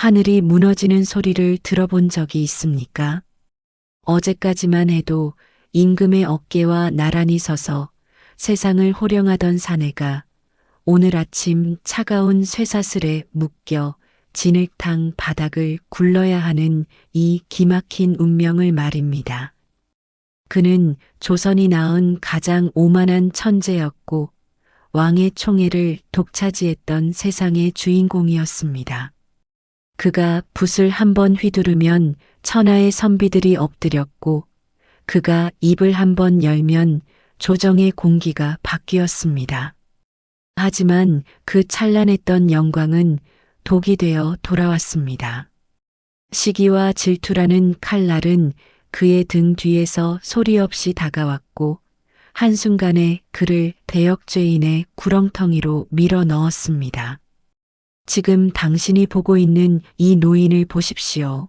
하늘이 무너지는 소리를 들어본 적이 있습니까? 어제까지만 해도 임금의 어깨와 나란히 서서 세상을 호령하던 사내가 오늘 아침 차가운 쇠사슬에 묶여 진흙탕 바닥을 굴러야 하는 이 기막힌 운명을 말입니다. 그는 조선이 낳은 가장 오만한 천재였고 왕의 총애를 독차지했던 세상의 주인공이었습니다. 그가 붓을 한번 휘두르면 천하의 선비들이 엎드렸고 그가 입을 한번 열면 조정의 공기가 바뀌었습니다. 하지만 그 찬란했던 영광은 독이 되어 돌아왔습니다. 시기와 질투라는 칼날은 그의 등 뒤에서 소리 없이 다가왔고 한순간에 그를 대역죄인의 구렁텅이로 밀어 넣었습니다. 지금 당신이 보고 있는 이 노인을 보십시오.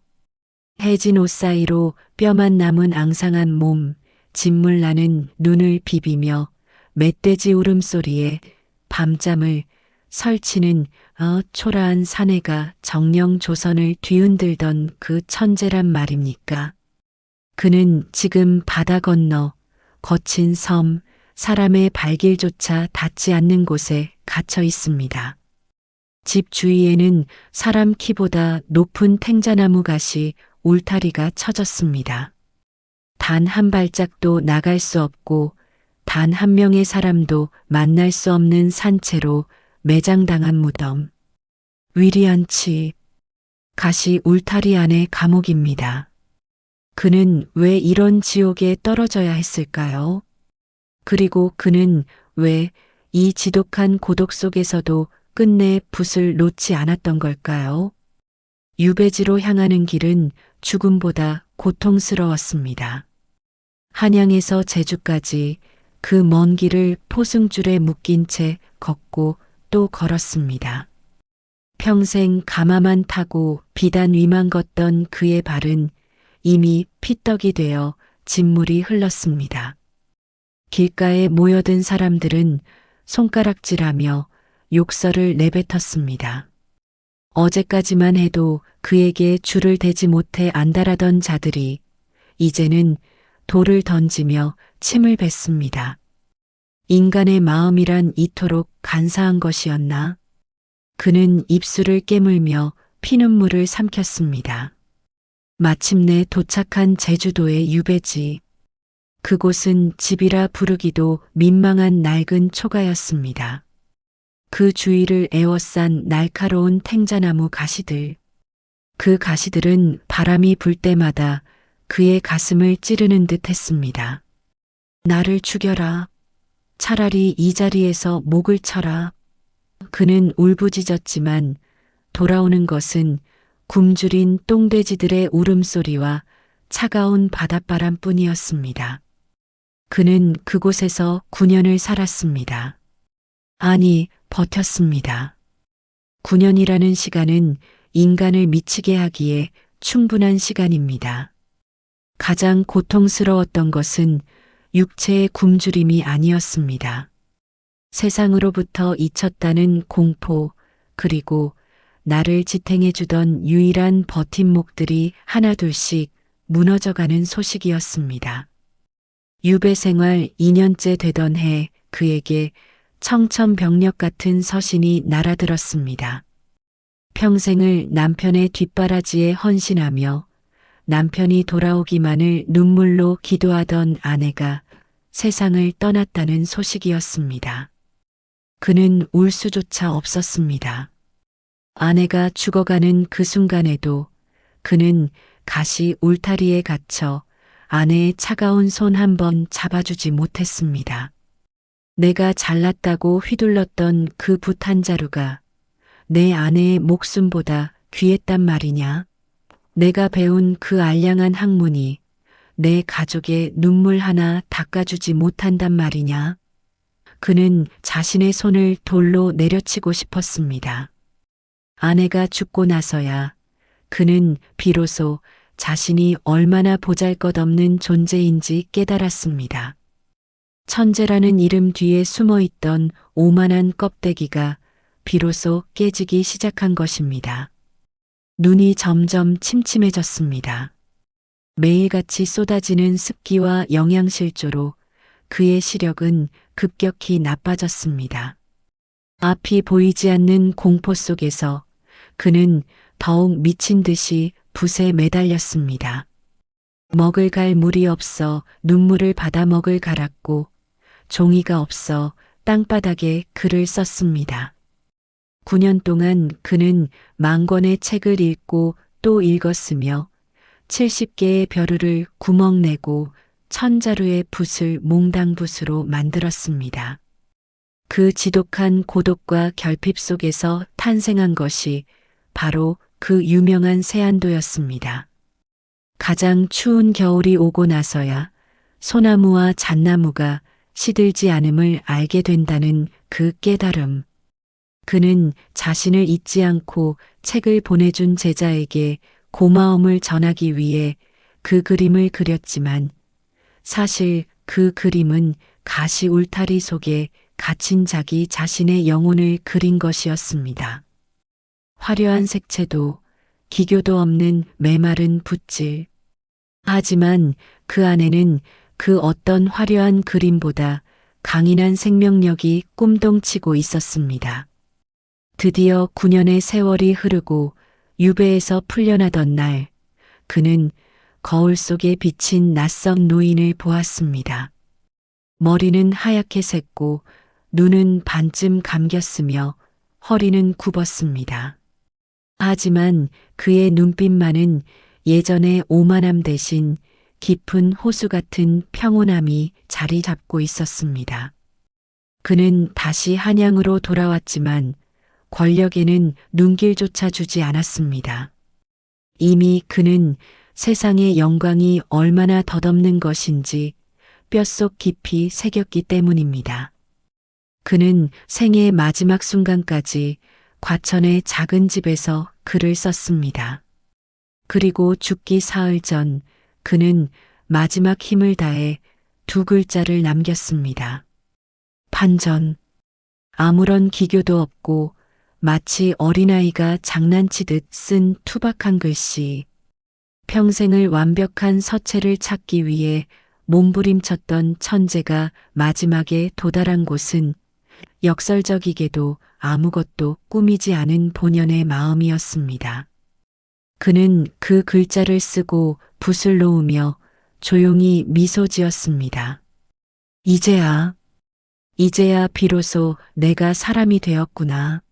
해진 옷 사이로 뼈만 남은 앙상한 몸, 진물 나는 눈을 비비며 멧돼지 울음소리에 밤잠을 설치는 초라한 사내가 정령 조선을 뒤흔들던 그 천재란 말입니까? 그는 지금 바다 건너 거친 섬, 사람의 발길조차 닿지 않는 곳에 갇혀 있습니다. 집 주위에는 사람 키보다 높은 탱자나무 갓이 울타리가 쳐졌습니다. 단 한 발짝도 나갈 수 없고 단 한 명의 사람도 만날 수 없는 산채로 매장당한 무덤. 위리한 칩, 갓이 울타리 안의 감옥입니다. 그는 왜 이런 지옥에 떨어져야 했을까요? 그리고 그는 왜 이 지독한 고독 속에서도 끝내 붓을 놓지 않았던 걸까요? 유배지로 향하는 길은 죽음보다 고통스러웠습니다. 한양에서 제주까지 그 먼 길을 포승줄에 묶인 채 걷고 또 걸었습니다. 평생 가마만 타고 비단 위만 걷던 그의 발은 이미 피떡이 되어 진물이 흘렀습니다. 길가에 모여든 사람들은 손가락질하며 욕설을 내뱉었습니다. 어제까지만 해도 그에게 줄을 대지 못해 안달하던 자들이 이제는 돌을 던지며 침을 뱉습니다. 인간의 마음이란 이토록 간사한 것이었나? 그는 입술을 깨물며 피눈물을 삼켰습니다. 마침내 도착한 제주도의 유배지. 그곳은 집이라 부르기도 민망한 낡은 초가였습니다. 그 주위를 에워싼 날카로운 탱자나무 가시들. 그 가시들은 바람이 불 때마다 그의 가슴을 찌르는 듯 했습니다. 나를 죽여라. 차라리 이 자리에서 목을 쳐라. 그는 울부짖었지만 돌아오는 것은 굶주린 똥돼지들의 울음소리와 차가운 바닷바람 뿐이었습니다. 그는 그곳에서 9년을 살았습니다. 아니, 버텼습니다. 9년이라는 시간은 인간을 미치게 하기에 충분한 시간입니다. 가장 고통스러웠던 것은 육체의 굶주림이 아니었습니다. 세상으로부터 잊혔다는 공포, 그리고 나를 지탱해 주던 유일한 버팀목들이 하나둘씩 무너져가는 소식이었습니다. 유배 생활 2년째 되던 해 그에게 청천벽력 같은 서신이 날아들었습니다. 평생을 남편의 뒷바라지에 헌신하며 남편이 돌아오기만을 눈물로 기도하던 아내가 세상을 떠났다는 소식이었습니다. 그는 울 수조차 없었습니다. 아내가 죽어가는 그 순간에도 그는 가시 울타리에 갇혀 아내의 차가운 손 한 번 잡아주지 못했습니다. 내가 잘났다고 휘둘렀던 그 붓 한 자루가 내 아내의 목숨보다 귀했단 말이냐? 내가 배운 그 알량한 학문이 내 가족의 눈물 하나 닦아주지 못한단 말이냐? 그는 자신의 손을 돌로 내려치고 싶었습니다. 아내가 죽고 나서야 그는 비로소 자신이 얼마나 보잘것없는 존재인지 깨달았습니다. 천재라는 이름 뒤에 숨어있던 오만한 껍데기가 비로소 깨지기 시작한 것입니다. 눈이 점점 침침해졌습니다. 매일같이 쏟아지는 습기와 영양실조로 그의 시력은 급격히 나빠졌습니다. 앞이 보이지 않는 공포 속에서 그는 더욱 미친 듯이 붓에 매달렸습니다. 먹을 갈 물이 없어 눈물을 받아 먹을 갈았고 종이가 없어 땅바닥에 글을 썼습니다. 9년 동안 그는 만 권의 책을 읽고 또 읽었으며 70개의 벼루를 구멍내고 1000자루의 붓을 몽당붓으로 만들었습니다. 그 지독한 고독과 결핍 속에서 탄생한 것이 바로 그 유명한 세안도였습니다. 가장 추운 겨울이 오고 나서야 소나무와 잣나무가 시들지 않음을 알게 된다는 그 깨달음. 그는 자신을 잊지 않고 책을 보내준 제자에게 고마움을 전하기 위해 그 그림을 그렸지만 사실 그 그림은 가시 울타리 속에 갇힌 자기 자신의 영혼을 그린 것이었습니다. 화려한 색채도 기교도 없는 메마른 붓질. 하지만 그 안에는 그 어떤 화려한 그림보다 강인한 생명력이 꿈동치고 있었습니다. 드디어 9년의 세월이 흐르고 유배에서 풀려나던 날, 그는 거울 속에 비친 낯선 노인을 보았습니다. 머리는 하얗게 샜고 눈은 반쯤 감겼으며 허리는 굽었습니다. 하지만 그의 눈빛만은 예전의 오만함 대신 깊은 호수 같은 평온함이 자리 잡고 있었습니다. 그는 다시 한양으로 돌아왔지만 권력에는 눈길조차 주지 않았습니다. 이미 그는 세상의 영광이 얼마나 덧없는 것인지 뼛속 깊이 새겼기 때문입니다. 그는 생애의 마지막 순간까지 과천의 작은 집에서 글을 썼습니다. 그리고 죽기 사흘 전 그는 마지막 힘을 다해 두 글자를 남겼습니다. 판전. 아무런 기교도 없고 마치 어린아이가 장난치듯 쓴 투박한 글씨. 평생을 완벽한 서체를 찾기 위해 몸부림쳤던 천재가 마지막에 도달한 곳은 역설적이게도 아무것도 꾸미지 않은 본연의 마음이었습니다. 그는 그 글자를 쓰고 붓을 놓으며 조용히 미소 지었습니다. 이제야 비로소 내가 사람이 되었구나.